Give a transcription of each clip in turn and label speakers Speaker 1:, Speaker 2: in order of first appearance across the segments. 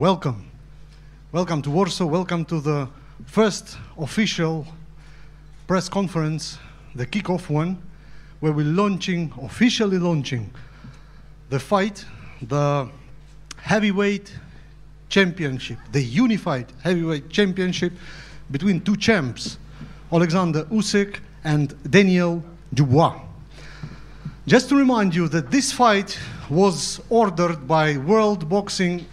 Speaker 1: Welcome. Welcome to Warsaw. Welcome to the first official press conference, the kickoff one, where we're officially launching the fight, the heavyweight championship, the unified heavyweight championship between two champs, Alexander Usyk and Daniel Dubois. Just to remind you that this fight was ordered by World Boxing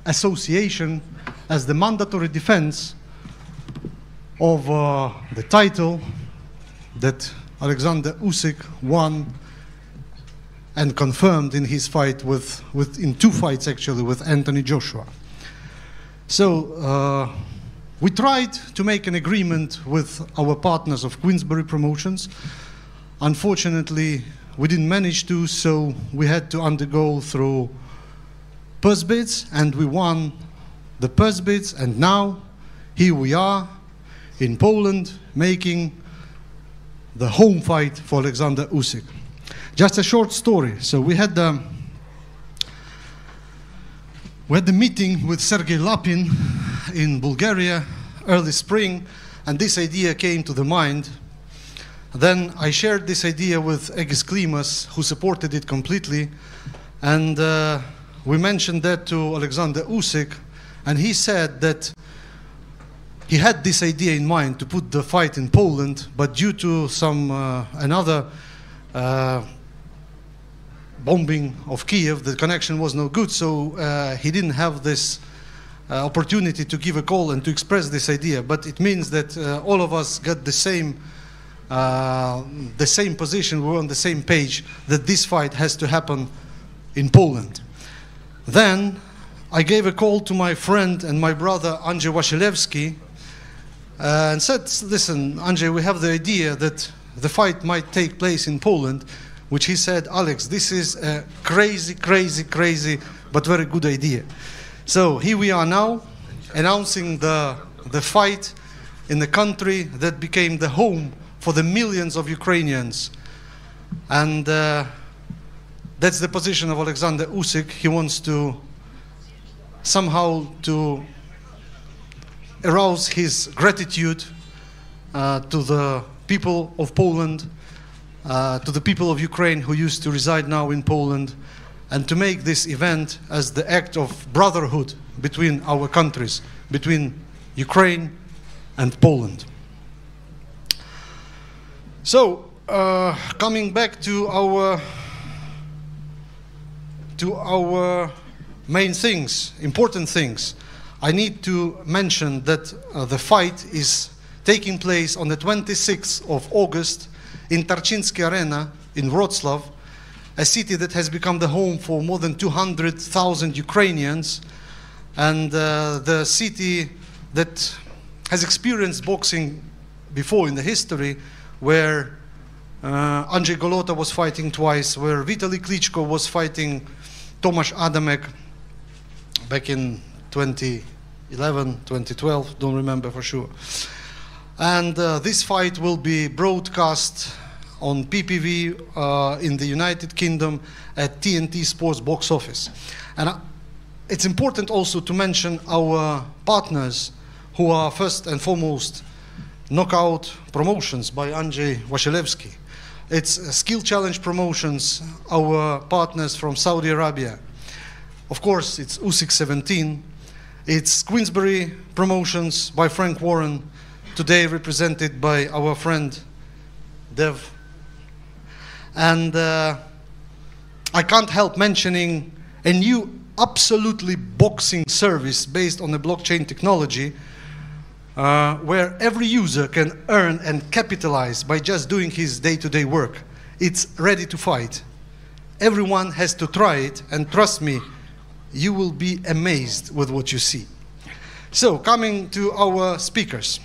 Speaker 1: Association as the mandatory defense of the title that Alexander Usyk won and confirmed in his fight in two fights actually with Anthony Joshua. So we tried to make an agreement with our partners of Queensberry Promotions. Unfortunately, we didn't manage to, so we had to undergo through purse bids, and we won the purse bids, and now here we are in Poland making the home fight for Alexander Usyk. Just a short story. So we had the meeting with Sergei Lapin in Bulgaria early spring, and this idea came to the mind. Then I shared this idea with Egis Klimas, who supported it completely, and we mentioned that to Alexander Usyk, and he said that he had this idea in mind to put the fight in Poland, but due to another bombing of Kiev, the connection was no good, so he didn't have this opportunity to give a call and to express this idea. But it means that all of us got the same position, we were on the same page, that this fight has to happen in Poland. Then I gave a call to my friend and my brother Andrzej Wasilewski and said, listen, Andrzej, we have the idea that the fight might take place in Poland, which he said, Alex, this is a crazy, but very good idea. So here we are now, announcing the fight in the country that became the home for the millions of Ukrainians. And that's the position of Alexander Usyk. He wants to somehow to arouse his gratitude to the people of Poland, to the people of Ukraine who used to reside now in Poland, and to make this event as the act of brotherhood between our countries, between Ukraine and Poland. So, coming back to our main things, important things, I need to mention that the fight is taking place on the 26th of August in Tarczyński Arena in Wrocław, a city that has become the home for more than 200,000 Ukrainians, and the city that has experienced boxing before in the history, where Andrzej Golota was fighting twice, where Vitaly Klitschko was fighting Tomasz Adamek back in 2011, 2012, don't remember for sure. And this fight will be broadcast on PPV in the United Kingdom at TNT Sports box office. And it's important also to mention our partners, who are first and foremost Knockout Promotions by Andrzej Wasilewski. It's Skill Challenge Promotions, our partners from Saudi Arabia. Of course, it's Usyk 17. It's Queensberry Promotions by Frank Warren, today represented by our friend Dev. And I can't help mentioning a new absolutely boxing service based on the blockchain technology, where every user can earn and capitalize by just doing his day-to-day work. It's ready to fight. Everyone has to try it, and trust me, you will be amazed with what you see. So, coming to our speakers,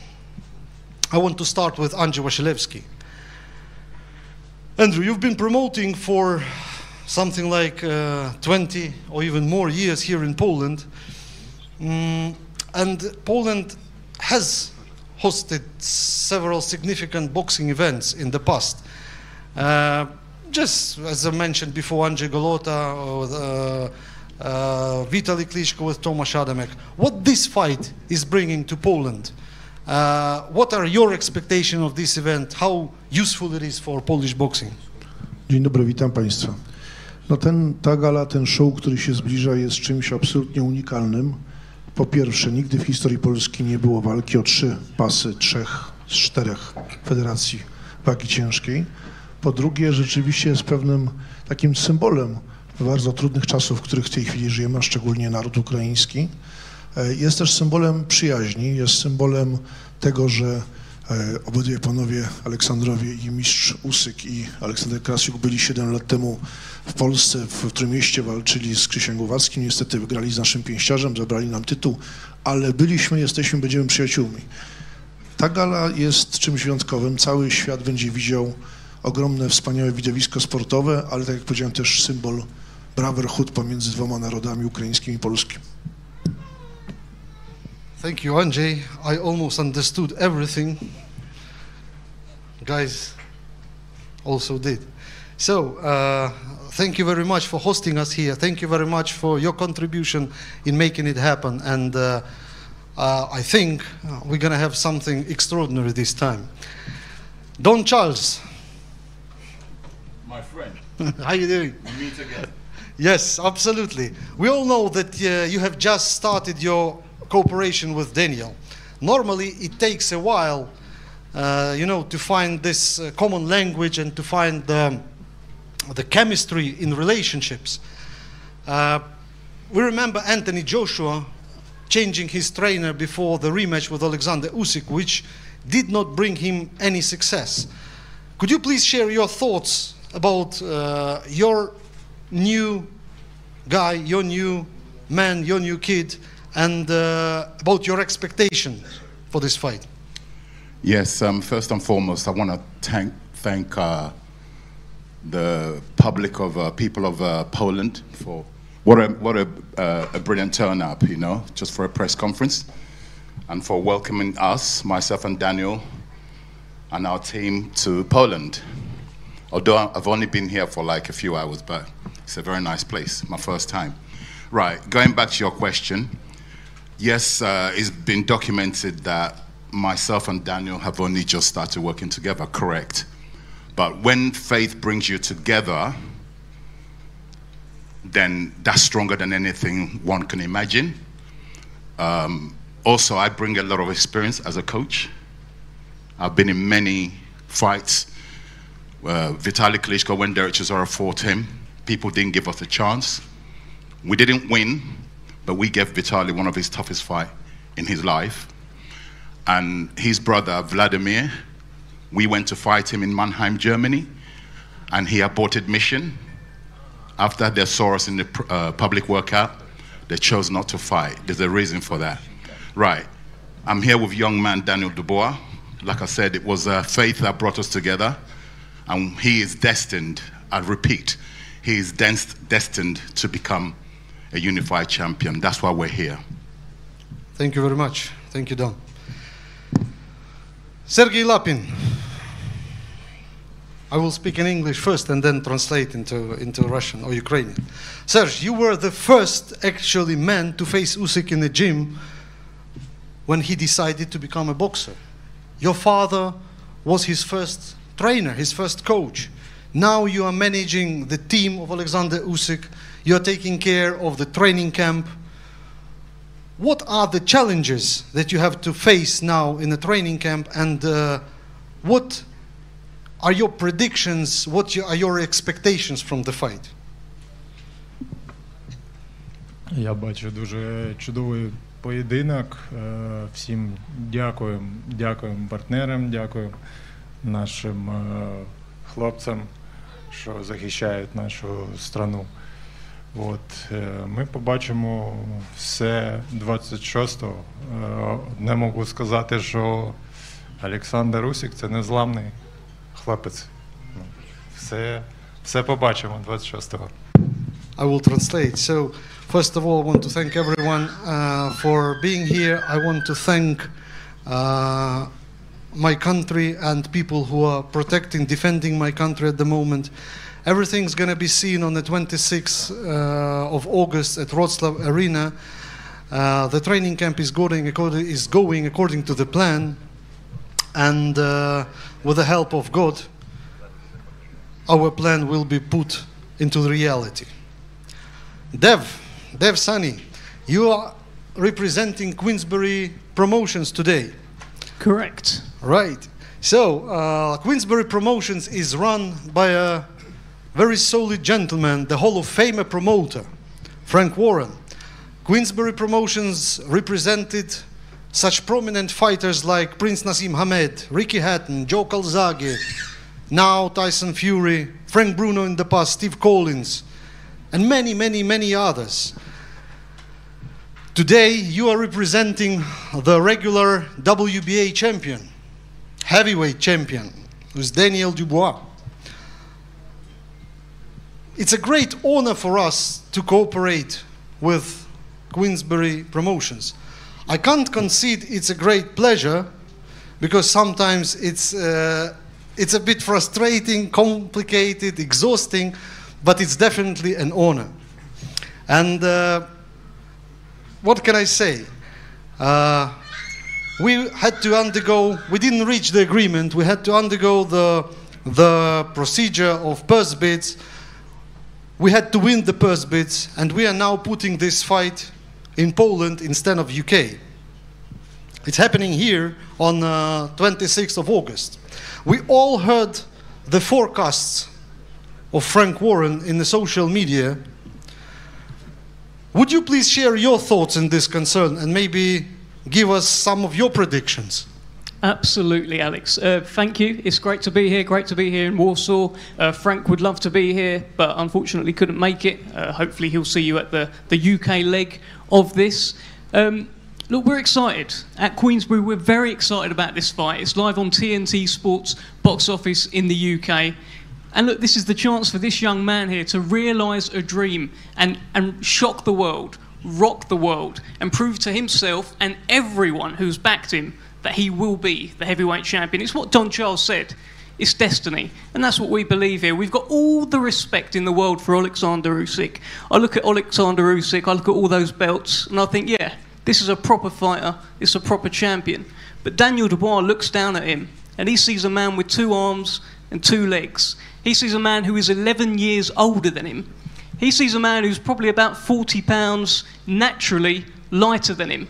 Speaker 1: I want to start with Andrzej Wasilewski. Andrew, you've been promoting for something like 20 or even more years here in Poland, and Poland has hosted several significant boxing events in the past. Just as I mentioned before, Andrzej Golota, Vitaly Klitschko with Tomasz Adamek. What this fight is bringing to Poland? What are your expectations of this event? How useful it is for Polish boxing?
Speaker 2: Dzień dobry, witam Państwa. No ta gala, ten show, który się zbliża, jest czymś absolutnie unikalnym. Po pierwsze, nigdy w historii Polski nie było walki o 3 pasy 3 z 4 federacji wagi ciężkiej. Po drugie, rzeczywiście jest pewnym takim symbolem bardzo trudnych czasów, w których w tej chwili żyjemy, a szczególnie naród ukraiński. Jest też symbolem przyjaźni, jest symbolem tego, że obydwie panowie Aleksandrowie i mistrz Usyk i Aleksander Krasiuk byli 7 lat temu w Polsce, w Trójmieście, walczyli z Krzysiem Głowackim, niestety wygrali z naszym pięściarzem, zabrali nam tytuł, ale byliśmy, jesteśmy, będziemy przyjaciółmi. Ta gala jest czymś wyjątkowym, cały świat będzie widział ogromne, wspaniałe widowisko sportowe, ale tak jak powiedziałem, też symbol brotherhood pomiędzy dwoma narodami, ukraińskim i polskim.
Speaker 1: Thank you, Andrzej. I almost understood everything. Guys also did. So, thank you very much for hosting us here. Thank you very much for your contribution in making it happen. And I think we're going to have something extraordinary this time. Don Charles.
Speaker 3: My friend.
Speaker 1: How are you doing?
Speaker 3: We meet again.
Speaker 1: Yes, absolutely. We all know that you have just started your cooperation with Daniel. Normally, it takes a while, to find this common language and to find the chemistry in relationships. We remember Anthony Joshua changing his trainer before the rematch with Alexander Usyk, which did not bring him any success. Could you please share your thoughts about your new guy, your new man, your new kid, and about your expectations for this fight?
Speaker 3: Yes, first and foremost, I want to thank the public of people of Poland for what a brilliant turnout, just for a press conference, and for welcoming us, myself and Daniel, and our team to Poland. Although I've only been here for like a few hours, but it's a very nice place, my first time. Right, going back to your question, yes, it's been documented that myself and Daniel have only just started working together, correct. But when faith brings you together, then that's stronger than anything one can imagine. Also, I bring a lot of experience as a coach. I've been in many fights. Vitaly Klitschko, when Derek Chisora fought him, people didn't give us a chance. We didn't win, but we gave Vitaly one of his toughest fights in his life. And his brother, Vladimir, we went to fight him in Mannheim, Germany, and he aborted mission. After they saw us in the public workout, they chose not to fight. There's a reason for that. Right. I'm here with young man Daniel Dubois. Like I said, it was faith that brought us together. And he is destined, I repeat, he is destined to become a unified champion. That's why we're here.
Speaker 1: Thank you very much. Thank you, Don. Sergei Lapin. I will speak in English first and then translate into Russian or Ukrainian. Serge, you were the first actually man to face Usyk in the gym when he decided to become a boxer. Your father was his first trainer, his first coach. Now you are managing the team of Alexander Usyk. You are taking care of the training camp. What are the challenges that you have to face now in the training camp, and what are your predictions, what are your expectations from the fight?
Speaker 4: Я бачу дуже чудовий поєдинок. Всім дякуємо партнерам, дякуємо нашим хлопцям, що захищають нашу страну. Ми побачимо все 26-го. Одне можу сказати, що Олександр Усик – це незламний хлопець. Все побачимо 26-го.
Speaker 1: I will translate. So, first of all, I want to thank everyone for being here. I want to thank my country and people who are protecting, defending my country at the moment. Everything's going to be seen on the 26th of August at Wrocław Arena. The training camp is going according to the plan, and with the help of God, our plan will be put into reality. Dev Sunny, you are representing Queensberry Promotions today.
Speaker 5: Correct.
Speaker 1: Right. So, Queensberry Promotions is run by a very solid gentleman, the Hall of Famer promoter, Frank Warren. Queensberry Promotions represented such prominent fighters like Prince Naseem Hamed, Ricky Hatton, Joe Calzaghe, now Tyson Fury, Frank Bruno in the past, Steve Collins, and many, many, many others. Today, you are representing the regular WBA champion, heavyweight champion, who's Daniel Dubois. It's a great honor for us to cooperate with Queensberry Promotions. I can't concede it's a great pleasure, because sometimes it's a bit frustrating, complicated, exhausting, but it's definitely an honor. And what can I say? We had to undergo, we didn't reach the agreement, we had to undergo the procedure of purse bids. We had to win the purse bids, and we are now putting this fight in Poland instead of UK. It's happening here on 26th of August. We all heard the forecasts of Frank Warren in the social media. Would you please share your thoughts in this concern and maybe give us some of your predictions?
Speaker 5: Absolutely, Alex. Thank you. It's great to be here. Great to be here in Warsaw. Frank would love to be here, but unfortunately couldn't make it. Hopefully he'll see you at the UK leg of this. Look, we're excited. At Queensberry, we're very excited about this fight. It's live on TNT Sports box office in the UK. And look, this is the chance for this young man here to realise a dream and shock the world, rock the world, and prove to himself and everyone who's backed him that he will be the heavyweight champion. It's what Don Charles said. It's destiny. And that's what we believe here. We've got all the respect in the world for Alexander Usyk. I look at Alexander Usyk, I look at all those belts, and I think, yeah, this is a proper fighter, it's a proper champion. But Daniel Dubois looks down at him, and he sees a man with 2 arms and 2 legs. He sees a man who is 11 years older than him. He sees a man who's probably about 40 pounds naturally lighter than him.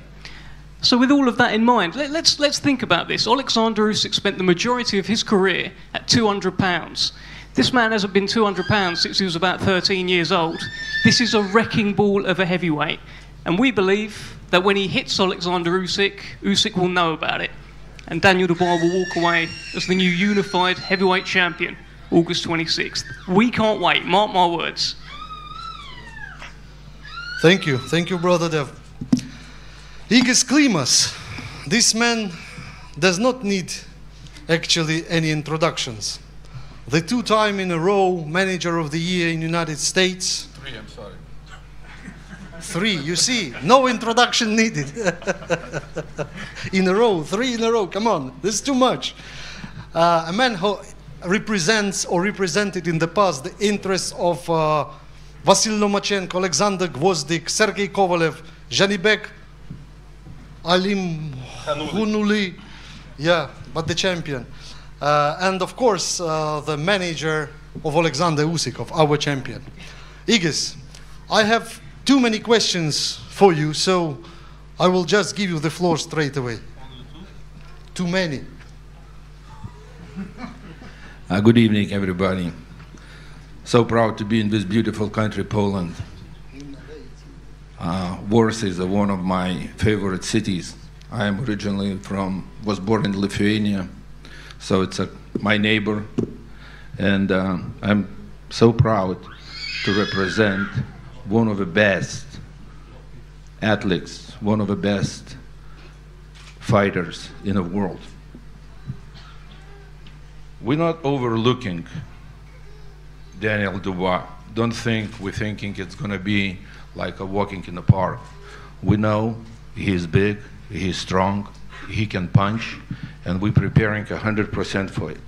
Speaker 5: So with all of that in mind, let's think about this. Alexander Usyk spent the majority of his career at 200 pounds. This man hasn't been 200 pounds since he was about 13 years old. This is a wrecking ball of a heavyweight. And we believe that when he hits Alexander Usyk, Usyk will know about it. And Daniel Dubois will walk away as the new unified heavyweight champion, August 26th. We can't wait, mark my words.
Speaker 1: Thank you, brother Dev. Igis Klimas, this man does not need actually any introductions. The 2-time in a row Manager of the Year in the United States.
Speaker 6: 3, I'm sorry.
Speaker 1: 3, you see, no introduction needed. In a row, 3 in a row, come on, this is too much. A man who represents or represented in the past the interests of Vasil Lomachenko, Alexander Gvozdyk, Sergei Kovalev, Janibek Alim Hunuli, yeah, but the champion. And of course, the manager of Alexander Usyk, of our champion. Igis, I have too many questions for you, so I will just give you the floor straight away. Too many.
Speaker 6: Good evening, everybody. So proud to be in this beautiful country, Poland. Warsaw is one of my favorite cities. I am originally was born in Lithuania, so it's my neighbor, and I'm so proud to represent one of the best athletes, one of the best fighters in the world. We're not overlooking Daniel Dubois. Don't think we're thinking it's going to be like a walking in the park. We know he's big, he's strong, he can punch, and we're preparing 100% for it.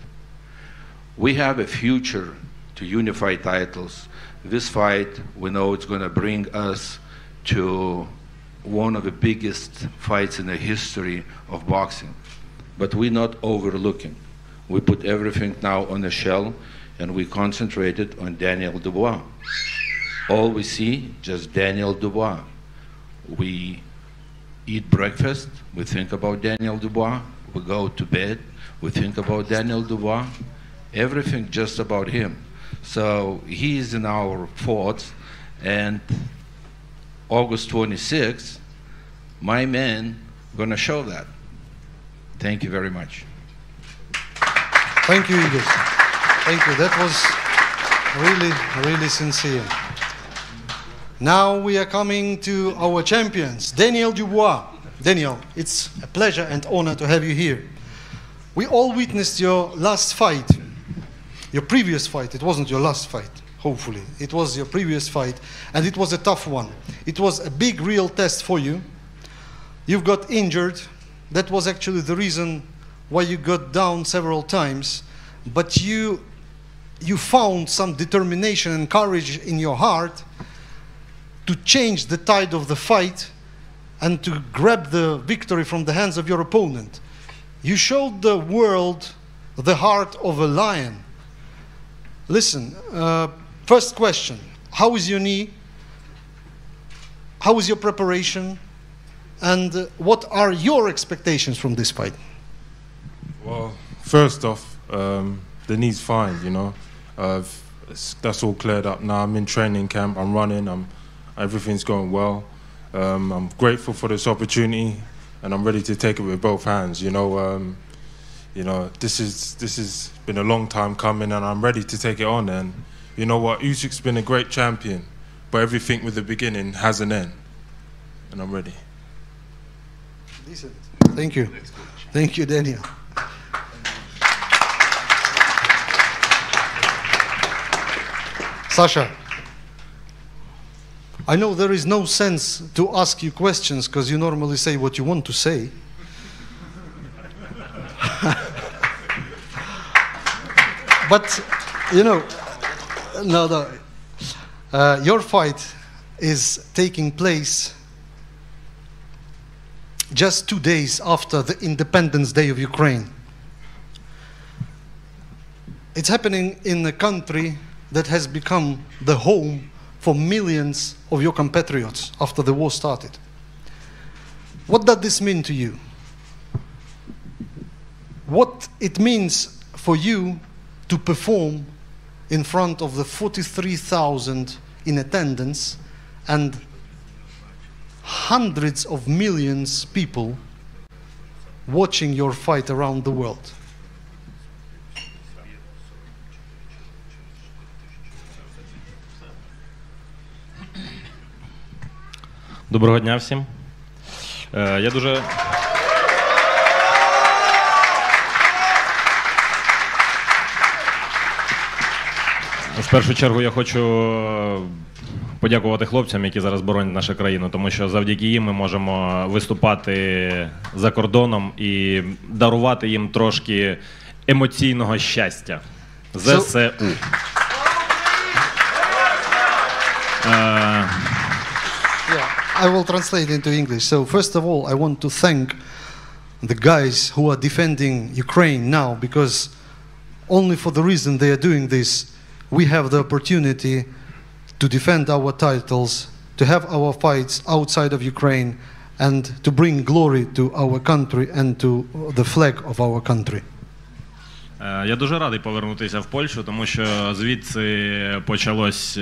Speaker 6: We have a future to unify titles. This fight, we know it's going to bring us to one of the biggest fights in the history of boxing. But we're not overlooking. We put everything now on the shelf, and we concentrated on Daniel Dubois. All we see, just Daniel Dubois. We eat breakfast, we think about Daniel Dubois. We go to bed, we think about Daniel Dubois. Everything just about him. So he is in our thoughts, and August 26th, my men gonna show that. Thank you very much.
Speaker 1: Thank you, Igor. Thank you. That was really, really sincere. Now we are coming to our champions, Daniel Dubois. Daniel, it's a pleasure and honor to have you here. We all witnessed your last fight, your previous fight. It wasn't your last fight, hopefully. It was your previous fight, and it was a tough one. It was a big, real test for you. You've got injured. That was actually the reason why you got down several times. But you found some determination and courage in your heart to change the tide of the fight and to grab the victory from the hands of your opponent. You showed the world the heart of a lion. Listen, first question, how is your knee? How is your preparation? And what are your expectations from this fight?
Speaker 7: Well, first off, the knee's fine, you know. That's all cleared up now. I'm in training camp, I'm running, everything's going well. I'm grateful for this opportunity, and I'm ready to take it with both hands. You know, this has been a long time coming, and I'm ready to take it on. And you know what, Usyk's been a great champion, but everything with the beginning has an end, and I'm ready.
Speaker 1: Decent. Thank you. Thank you, Daniel. Sasha, I know there is no sense to ask you questions because you normally say what you want to say. But, you know, your fight is taking place just 2 days after the Independence Day of Ukraine. It's happening in a country that has become the home for millions of your compatriots after the war started. What does this mean to you? What it means for you to perform in front of the 43,000 in attendance and hundreds of millions of people watching your fight around the world?
Speaker 8: Доброго дня всім. Я дуже... В першу чергу я хочу подякувати хлопцям, які зараз боронять нашу країну, тому що завдяки їм ми можемо виступати за кордоном і дарувати їм трошки емоційного щастя. ЗСУ.
Speaker 1: I will translate into English. So first of all, I want to thank the guys who are defending Ukraine now, because only for the reason they are doing this, we have the opportunity to defend our titles, to have our fights outside of Ukraine, and to bring glory to our country and to the flag of our country.
Speaker 8: Я дуже радий повернутися в Польщу, тому що звідси почалось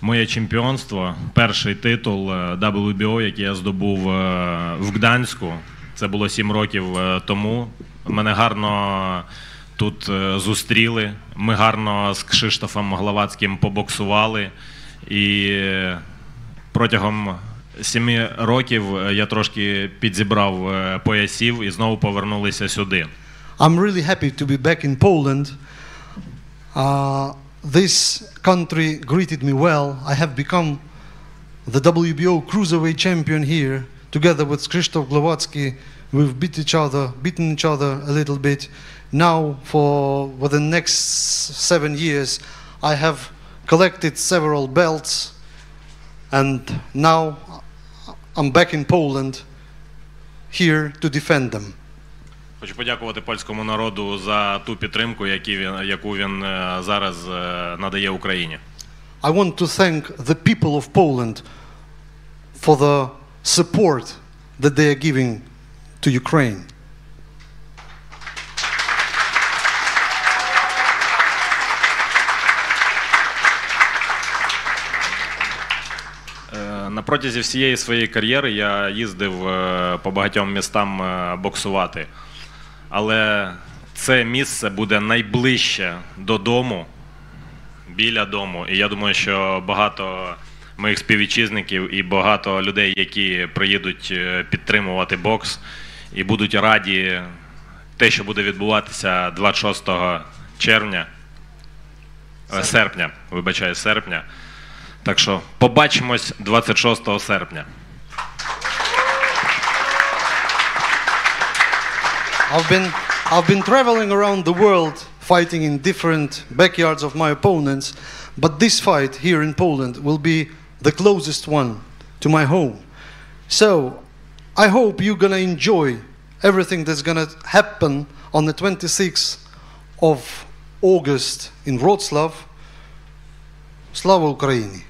Speaker 8: моє чемпіонство, перший титул WBO, який я здобув в Гданську. Це було 7 років тому. Мене гарно тут зустріли. Ми гарно з Кшиштофом Главацьким побоксували. І протягом 7 років я трошки підзібрав поясів і знову повернулися сюди.
Speaker 1: I'm really happy to be back in Poland. This country greeted me well. I have become the WBO cruiserweight champion here. Together with Krzysztof Glowacki, we've beaten each other a little bit. now within the next 7 years, I have collected several belts, and now I'm back in Poland here to defend them.
Speaker 8: Хочу подякувати польському народу за ту підтримку, яку він зараз надає Україні.
Speaker 1: I want to thank the people of Poland for the support that they are giving to Ukraine.
Speaker 8: На протязі всієї своєї кар'єри я їздив по багатьом містам боксувати. Але це місце буде найближче додому, біля дому. І я думаю, що багато моїх співвітчизників і багато людей, які приїдуть підтримувати бокс і будуть раді те, що буде відбуватися 26 серпня. Так що побачимось 26 серпня.
Speaker 1: I've been traveling around the world fighting in different backyards of my opponents, but this fight here in Poland will be the closest one to my home. So I hope you're gonna enjoy everything that's gonna happen on the 26th of August in Wrocław. Slava Ukraini!